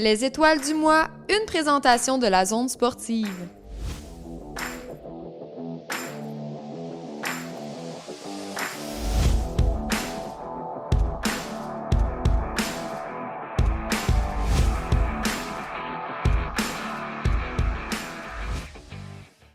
Les étoiles du mois, une présentation de la zone sportive.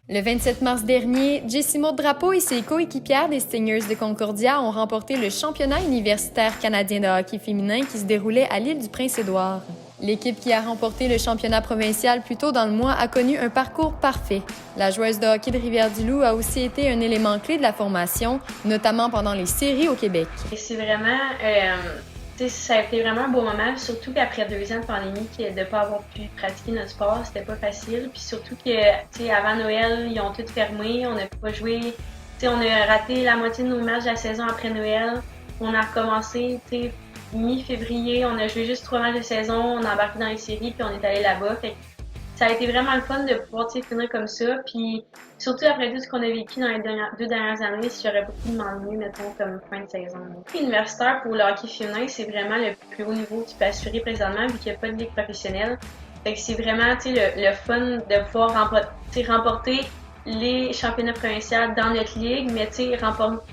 Le 27 mars dernier, Jessie Maud Drapeau et ses coéquipières des Stingers de Concordia ont remporté le championnat universitaire canadien de hockey féminin qui se déroulait à l'île du Prince-Édouard. L'équipe qui a remporté le championnat provincial plus tôt dans le mois a connu un parcours parfait. La joueuse de hockey de Rivière-du-Loup a aussi été un élément clé de la formation, notamment pendant les séries au Québec. C'est vraiment... ça a été vraiment un beau moment, surtout qu'après 2 ans de pandémie, de ne pas avoir pu pratiquer notre sport, c'était pas facile. Puis surtout que, avant Noël, ils ont tout fermé, on n'a pas joué. On a raté la moitié de nos matchs de la saison après Noël. On a recommencé, mi-février, on a joué juste 3 matchs de saison, on a embarqué dans les séries, puis on est allé là-bas. Fait que ça a été vraiment le fun de pouvoir finir comme ça. Puis surtout après tout ce qu'on a vécu dans les 2 dernières années, si j'aurais beaucoup demandé, mettons, comme fin de saison. Universitaire pour le hockey féminin, c'est vraiment le plus haut niveau que tu peux assurer présentement vu qu'il n'y a pas de ligue professionnelle. Fait que c'est vraiment le fun de pouvoir remporter les championnats provinciaux dans notre ligue, mais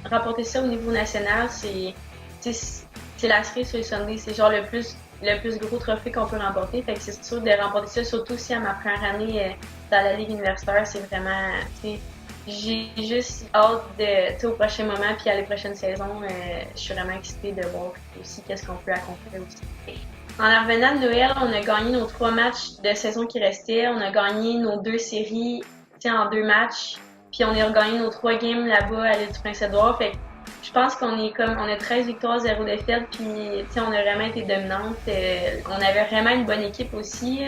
remporter ça au niveau national, c'est la cerise sur le sundae. C'est genre le plus gros trophée qu'on peut remporter. Fait que c'est sûr de remporter ça, surtout si à ma première année dans la Ligue universitaire, c'est vraiment... J'ai juste hâte au prochain moment puis à les prochaines saisons. Je suis vraiment excitée de voir aussi qu'est-ce qu'on peut accomplir aussi. En revenant de Noël, on a gagné nos 3 matchs de saison qui restaient. On a gagné nos 2 séries en 2 matchs. Puis on a regagné nos 3 games là-bas à l'île du Prince-Édouard. Fait que je pense qu'on a 13 victoires, 0 défaites, puis on a vraiment été dominante. On avait vraiment une bonne équipe aussi.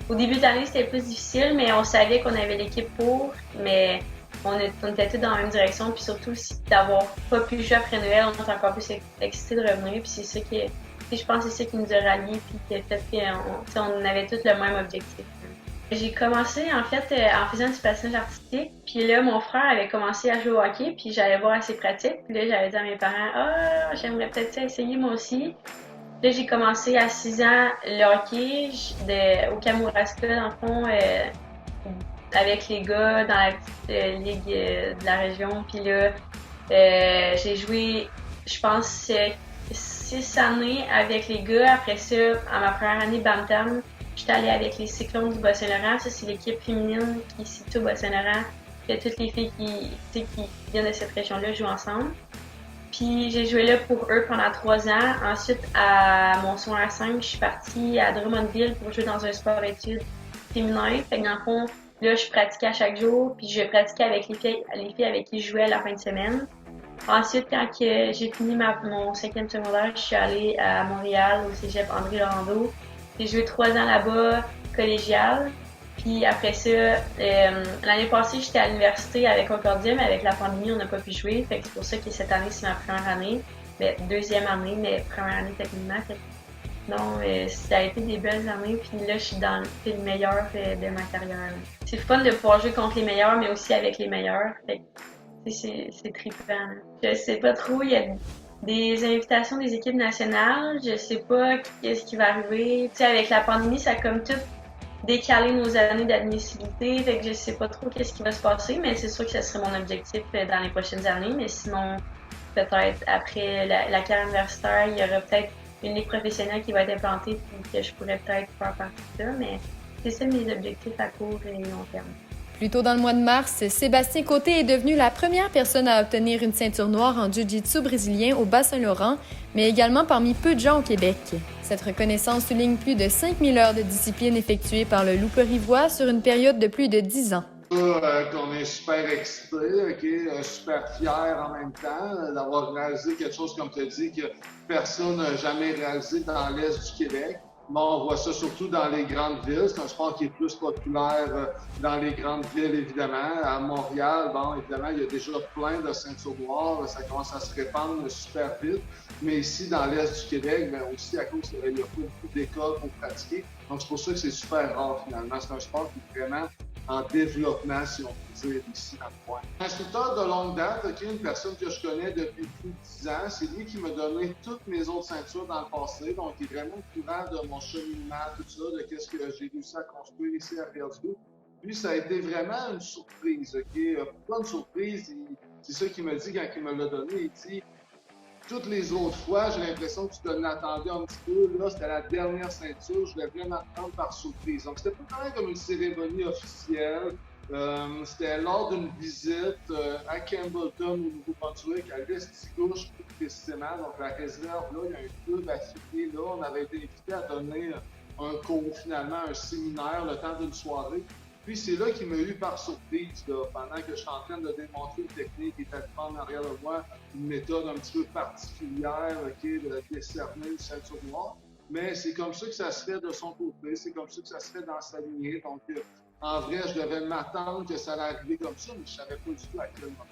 Au début de l'année, c'était plus difficile, mais on savait qu'on avait l'équipe pour. Mais on était tous dans la même direction, puis surtout d'avoir pas pu jouer après Noël, on était encore plus excités de revenir. Puis c'est ça je pense que c'est ça qui nous a ralliés, puis qui a fait qu'on avait tous le même objectif. J'ai commencé en fait en faisant du patinage artistique, puis là mon frère avait commencé à jouer au hockey, puis j'allais voir à ses pratiques, puis là j'avais dit à mes parents j'aimerais peut-être essayer moi aussi. Là j'ai commencé à 6 ans le hockey au Kamouraska dans le fond avec les gars dans la petite ligue de la région, puis là j'ai joué je pense 6 années avec les gars. Après ça, à ma première année Bantam, j'étais allée avec les Cyclones du Bas-Saint-Laurent. Ça, c'est l'équipe féminine qui est située au Bas-Saint-Laurent. Puis toutes les filles qui viennent de cette région-là jouent ensemble. Puis j'ai joué là pour eux pendant 3 ans. Ensuite, à mon secondaire 5, je suis partie à Drummondville pour jouer dans un sport-études féminin. Fait que dans le fond, là, je pratiquais à chaque jour. Puis je pratiquais avec les filles avec qui je jouais à la fin de semaine. Ensuite, quand j'ai fini mon 5e secondaire, je suis allée à Montréal, au cégep André Laurando. J'ai joué 3 ans là-bas, collégial. Puis après ça, l'année passée, j'étais à l'université avec Concordia, mais avec la pandémie, on n'a pas pu jouer. Fait que c'est pour ça que cette année, c'est ma première année. Mais 2e année, mais première année techniquement. Non, ça a été des belles années. Puis là, je suis dans le meilleur de ma carrière. C'est fun de pouvoir jouer contre les meilleurs, mais aussi avec les meilleurs. Fait que c'est trippant. Je sais pas trop, il y a des invitations des équipes nationales. Je sais pas qu'est-ce qui va arriver. Avec la pandémie, ça a comme tout décalé nos années d'admissibilité. Fait que je sais pas trop qu'est-ce qui va se passer, mais c'est sûr que ce serait mon objectif dans les prochaines années. Mais sinon, peut-être après la carrière universitaire, il y aura peut-être une ligue professionnelle qui va être implantée et que je pourrais peut-être faire partie de ça. Mais c'est ça mes objectifs à court et long terme. Plus tôt dans le mois de mars, Sébastien Côté est devenu la première personne à obtenir une ceinture noire en jiu-jitsu brésilien au Bas-Saint-Laurent, mais également parmi peu de gens au Québec. Cette reconnaissance souligne plus de 5000 heures de discipline effectuées par le Loup-Rivois sur une période de plus de 10 ans. Qu'on est super excité, super fiers en même temps d'avoir réalisé quelque chose, comme tu as dit, que personne n'a jamais réalisé dans l'Est du Québec. Bon, on voit ça surtout dans les grandes villes. C'est un sport qui est plus populaire dans les grandes villes, évidemment. À Montréal, bon, évidemment, il y a déjà plein de ceintures noires. Ça commence à se répandre super vite. Mais ici, dans l'Est du Québec, bien aussi à cause qu'il n'y a pas beaucoup d'écoles pour pratiquer. Donc, c'est pour ça que c'est super rare, finalement. C'est un sport qui est vraiment en développement, si on peut dire, ici à Pointe. Un instructeur de longue date, une personne que je connais depuis plus de 10 ans, c'est lui qui m'a donné toutes mes autres ceintures dans le passé, donc il est vraiment au courant de mon cheminement, tout ça, de qu'est-ce que j'ai réussi à construire ici à Rivière-du-Loup. Puis ça a été vraiment une surprise, Pourquoi une surprise? C'est ça qu'il m'a dit quand il me l'a donné. Il dit, toutes les autres fois, j'ai l'impression que tu te l'attendais un petit peu. Là, c'était la dernière ceinture. Je voulais vraiment prendre par surprise. Donc, c'était pas quand même comme une cérémonie officielle. C'était lors d'une visite à Campbellton, au Nouveau-Brunswick, à l'Est-Gauche, plus précisément. Donc, la réserve, là, il y a un club affilié. Là, on avait été invité à donner un cours, finalement, un séminaire, le temps d'une soirée. Puis c'est là qu'il m'a eu par surprise, là, pendant que je suis en train de démontrer une technique qui était en arrière de moi, une méthode un petit peu particulière, de décerner une ceinture noire. Mais c'est comme ça que ça se fait de son côté, c'est comme ça que ça se fait dans sa lignée. Donc, en vrai, je devais m'attendre que ça allait arriver comme ça, mais je ne savais pas du tout à quel moment.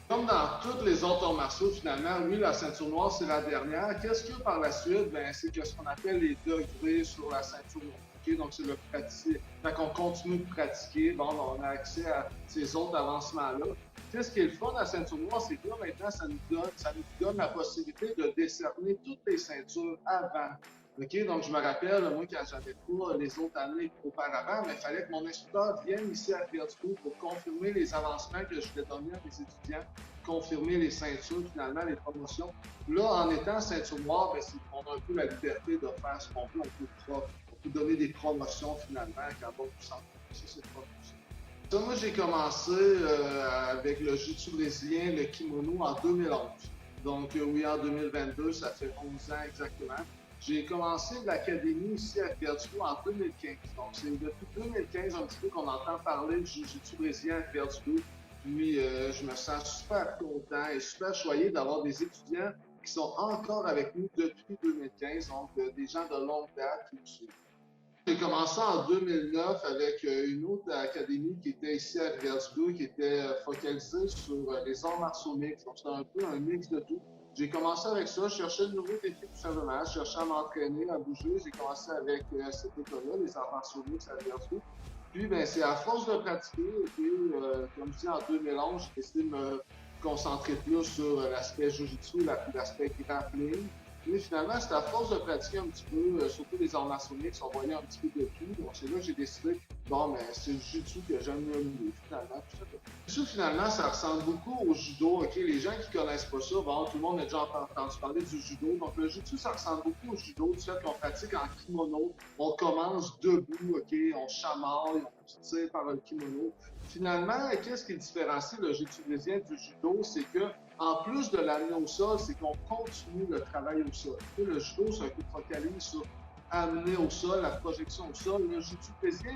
Comme dans tous les autres arts martiaux, finalement, oui, la ceinture noire, c'est la dernière. Qu'est-ce qu'il y a par la suite? C'est que ce qu'on appelle les degrés sur la ceinture noire. Donc, c'est le pratiquer. Fait qu'on continue de pratiquer. On a accès à ces autres avancements-là. Ce qui est le fun à la ceinture noire, c'est que là, maintenant, ça nous donne la possibilité de décerner toutes les ceintures avant. Donc, je me rappelle, moi, quand j'avais pas les autres années auparavant, mais il fallait que mon instructeur vienne ici à Rivière-du-Loup pour confirmer les avancements que je voulais donner à mes étudiants, confirmer les ceintures, finalement, les promotions. Là, en étant ceinture noire, on a un peu la liberté de faire ce qu'on veut, on peut donner des promotions, finalement, quand on nous sent. Ça, c'est pas possible. Ça, moi, j'ai commencé avec le jiu-jitsu brésilien, le kimono, en 2011. Donc, oui, en 2022, ça fait 11 ans exactement. J'ai commencé l'académie ici à Rivière-du-Loup en 2015. Donc, c'est depuis 2015 un petit peu qu'on entend parler du jiu-jitsu brésilien à Rivière-du-Loup. Puis, je me sens super content et super choyé d'avoir des étudiants qui sont encore avec nous depuis 2015, donc des gens de longue date qui nous suivent. J'ai commencé en 2009 avec une autre académie qui était ici à Rivière-du-Loup, qui était focalisée sur les arts martiaux mixtes. Donc, c'était un peu un mix de tout. J'ai commencé avec ça, je cherchais de nouveaux défis tout simplement, je cherchais à m'entraîner, à bouger. J'ai commencé avec cette école-là, les arts martiaux mixtes à Rivière-du-Loup. Puis, c'est à force de pratiquer, comme je dis, en 2011, j'ai décidé de me concentrer plus sur l'aspect jiu-jitsu, l'aspect grappling. Puis finalement, c'est à force de pratiquer un petit peu, surtout les arts martiaux mixtes, on voyait un petit peu de tout. Donc c'est là que j'ai décidé, c'est le jiu-jitsu que j'aime mieux, finalement. Le jiu-jitsu, finalement, ça ressemble beaucoup au judo. Les gens qui ne connaissent pas ça, tout le monde a déjà entendu parler du judo. Donc le jiu-jitsu, ça ressemble beaucoup au judo, du fait qu'on pratique en kimono. On commence debout, on chamaille, on se tire par le kimono. Finalement, qu'est-ce qui différencie le jiu-jitsu brésilien du judo? C'est que en plus de l'amener au sol, c'est qu'on continue le travail au sol. Le judo, c'est un peu focalisé sur amener au sol, la projection au sol. Le jiu-jitsu brésilien,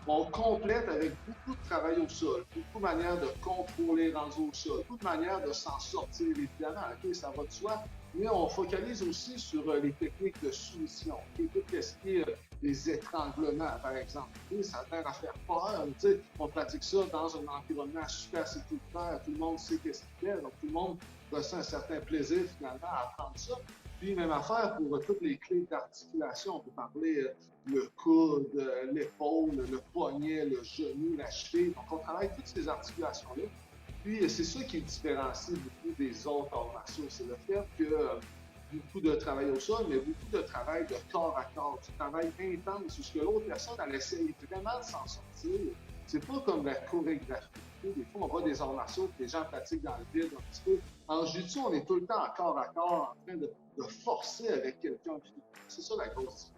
on complète avec beaucoup de travail au sol, beaucoup de manières de contrôler rendu au sol, beaucoup de manières de s'en sortir, évidemment, ça va de soi. Mais on focalise aussi sur les techniques de soumission, tout ce qui est des étranglements, par exemple. Ça sert à faire peur. On pratique ça dans un environnement super sécuritaire. Tout le monde sait qu'est-ce qu'il fait. Donc, tout le monde ressent un certain plaisir, finalement, à apprendre ça. Puis, même affaire pour toutes les clés d'articulation. On peut parler le coude, l'épaule, le poignet, le genou, la cheville. Donc, on travaille toutes ces articulations-là. Puis, c'est ça qui différencie beaucoup des autres arts martiaux. C'est le fait que beaucoup de travail au sol, mais beaucoup de travail de corps à corps, du travail intense, où ce que l'autre personne, elle essaie vraiment de s'en sortir. C'est pas comme la chorégraphie. Des fois, on voit des arts martiaux que les gens pratiquent dans le vide un petit peu. En jiu-jitsu, on est tout le temps corps à corps, en train de forcer avec quelqu'un. C'est ça la grosse différence.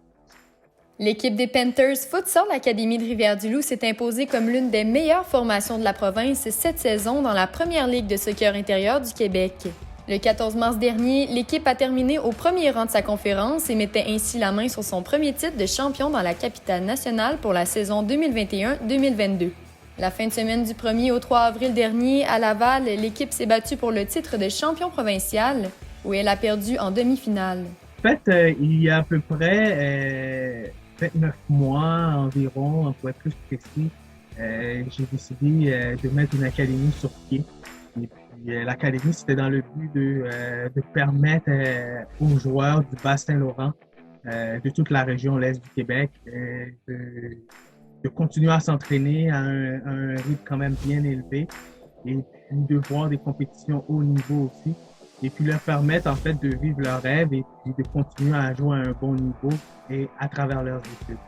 L'équipe des Panthers Futsal Académie de Rivière-du-Loup s'est imposée comme l'une des meilleures formations de la province cette saison dans la première ligue de soccer intérieur du Québec. Le 14 mars dernier, l'équipe a terminé au premier rang de sa conférence et mettait ainsi la main sur son premier titre de champion dans la capitale nationale pour la saison 2021-2022. La fin de semaine du 1er au 3 avril dernier, à Laval, l'équipe s'est battue pour le titre de champion provincial, où elle a perdu en demi-finale. En fait, il y a à peu près 29 mois environ, pour être plus précis, j'ai décidé de mettre une académie sur pied. Et puis, l'académie, c'était dans le but de permettre aux joueurs du Bas-Saint-Laurent, de toute la région l'Est du Québec, de continuer à s'entraîner à un rythme quand même bien élevé et puis de voir des compétitions haut niveau aussi et puis leur permettre en fait de vivre leurs rêves et puis de continuer à jouer à un bon niveau et à travers leurs études.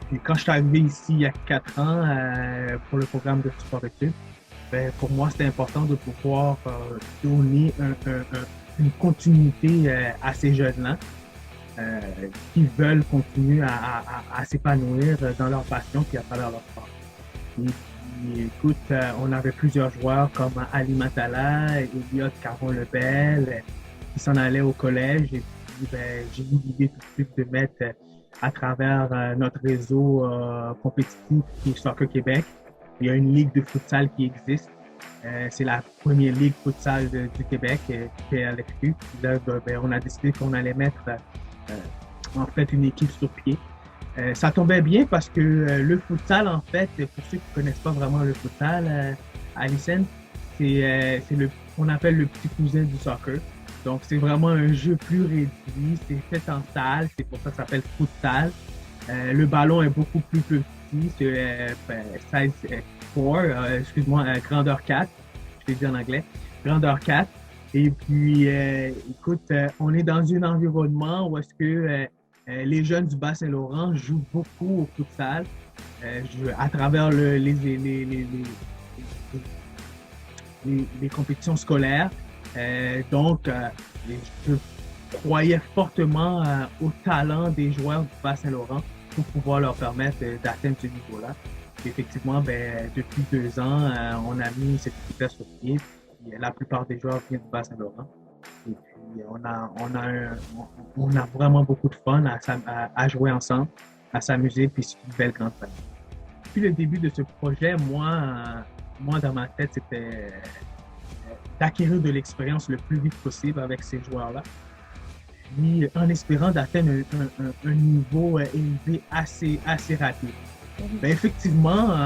Puis quand je suis arrivé ici il y a 4 ans pour le programme de sport-études, ben, pour moi c'était important de pouvoir donner une continuité à ces jeunes-là qui veulent continuer à s'épanouir dans leur passion puis à travers leur sport. Et puis, écoute, on avait plusieurs joueurs comme Ali Matala, Elliot Caron-Lebel, qui s'en allaient au collège. Et puis, ben, j'ai eu l'idée tout de suite de mettre à travers notre réseau compétitif qui est Soccer Québec. Il y a une ligue de futsal qui existe. C'est la première ligue futsal du Québec, PLFQ. Là, ben, on a décidé qu'on allait mettre en fait une équipe sur pied. Ça tombait bien parce que le futsal, en fait, pour ceux qui ne connaissent pas vraiment le futsal, à Alicenne, on appelle le petit cousin du soccer. Donc, c'est vraiment un jeu plus réduit, c'est fait en salle, c'est pour ça que ça s'appelle futsal. Le ballon est beaucoup plus petit, c'est size 4, excuse-moi, grandeur 4, je l'ai dit en anglais, grandeur 4. Et puis, écoute, on est dans un environnement où est-ce que les jeunes du Bas-Saint-Laurent jouent beaucoup au futsal à travers les compétitions scolaires. Donc, je croyais fortement au talent des joueurs du Bas-Saint-Laurent pour pouvoir leur permettre d'atteindre ce niveau-là. Et effectivement, ben, depuis 2 ans, on a mis cette équipe-là sur pied. Puis, la plupart des joueurs viennent du Bas-Saint-Laurent. Et puis, on a vraiment beaucoup de fun à jouer ensemble, à s'amuser, puis c'est une belle grande famille. Depuis le début de ce projet, moi dans ma tête, c'était d'acquérir de l'expérience le plus vite possible avec ces joueurs-là, puis en espérant d'atteindre un niveau élevé assez rapide. Ben, effectivement,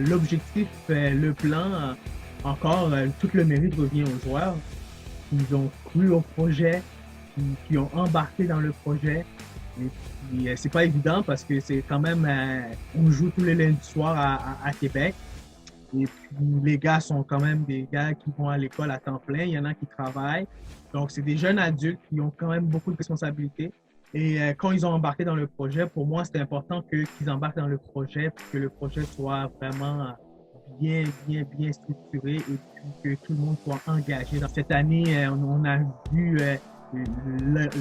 l'objectif, le plan, encore, tout le mérite revient aux joueurs. Ils ont cru au projet, qui ont embarqué dans le projet. Et puis, c'est pas évident parce que c'est quand même, on joue tous les lundis soirs à Québec. Et puis, les gars sont quand même des gars qui vont à l'école à temps plein. Il y en a qui travaillent. Donc, c'est des jeunes adultes qui ont quand même beaucoup de responsabilités. Et quand ils ont embarqué dans le projet, pour moi, c'était important qu'ils embarquent dans le projet pour que le projet soit vraiment bien structuré et puis que tout le monde soit engagé. Dans cette année, on a vu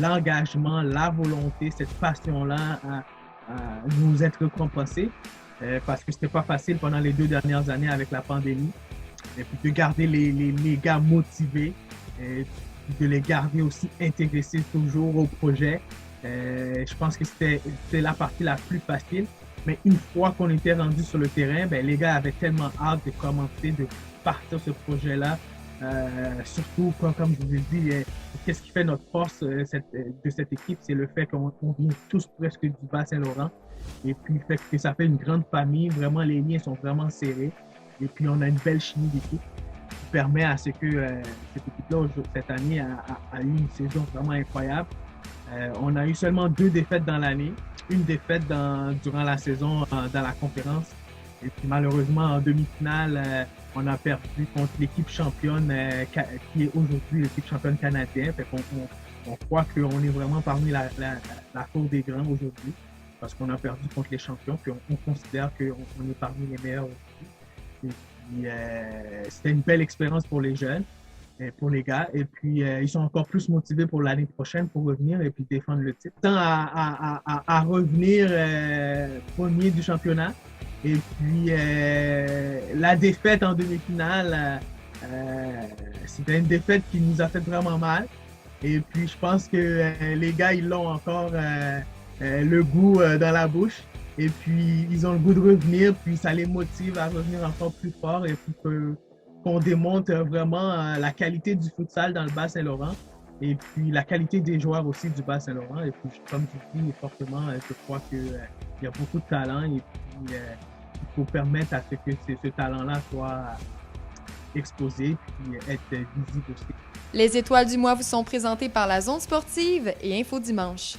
l'engagement, la volonté, cette passion-là à nous être récompensés parce que c'était pas facile pendant les 2 dernières années avec la pandémie. Et puis de garder les gars motivés et de les garder aussi intéressés toujours au projet. Je pense que c'était la partie la plus facile. Mais une fois qu'on était rendu sur le terrain, ben, les gars avaient tellement hâte de commencer, de partir ce projet-là. Surtout, comme je vous ai dit, qu'est-ce qui fait notre force de cette équipe, c'est le fait qu'on vient tous presque du Bas-Saint-Laurent. Et puis, fait que ça fait une grande famille. Vraiment, les liens sont vraiment serrés. Et puis, on a une belle chimie d'équipe qui permet à ce que cette équipe-là, cette année, a eu une saison vraiment incroyable. On a eu seulement 2 défaites dans l'année. Une défaite durant la saison dans la conférence. Et puis malheureusement, en demi-finale, on a perdu contre l'équipe championne qui est aujourd'hui l'équipe championne canadienne. Fait qu'on croit qu'on est vraiment parmi la cour des grands aujourd'hui parce qu'on a perdu contre les champions. Puis on considère qu'on est parmi les meilleurs aussi. Et puis c'était une belle expérience pour les jeunes. Pour les gars. Et puis, ils sont encore plus motivés pour l'année prochaine pour revenir et puis défendre le titre. Tant à revenir premier du championnat. Et puis, la défaite en demi-finale, c'était une défaite qui nous a fait vraiment mal. Et puis, je pense que les gars, ils l'ont encore le goût dans la bouche. Et puis, ils ont le goût de revenir. Puis, ça les motive à revenir encore plus fort et puis qu'on démontre vraiment la qualité du futsal dans le Bas-Saint-Laurent et puis la qualité des joueurs aussi du Bas-Saint-Laurent. Et puis, comme je dis fortement, je crois qu'il y a beaucoup de talent et puis il faut permettre à ce que ce talent-là soit exposé puis être visible aussi. Les étoiles du mois vous sont présentées par la Zone sportive et Info Dimanche.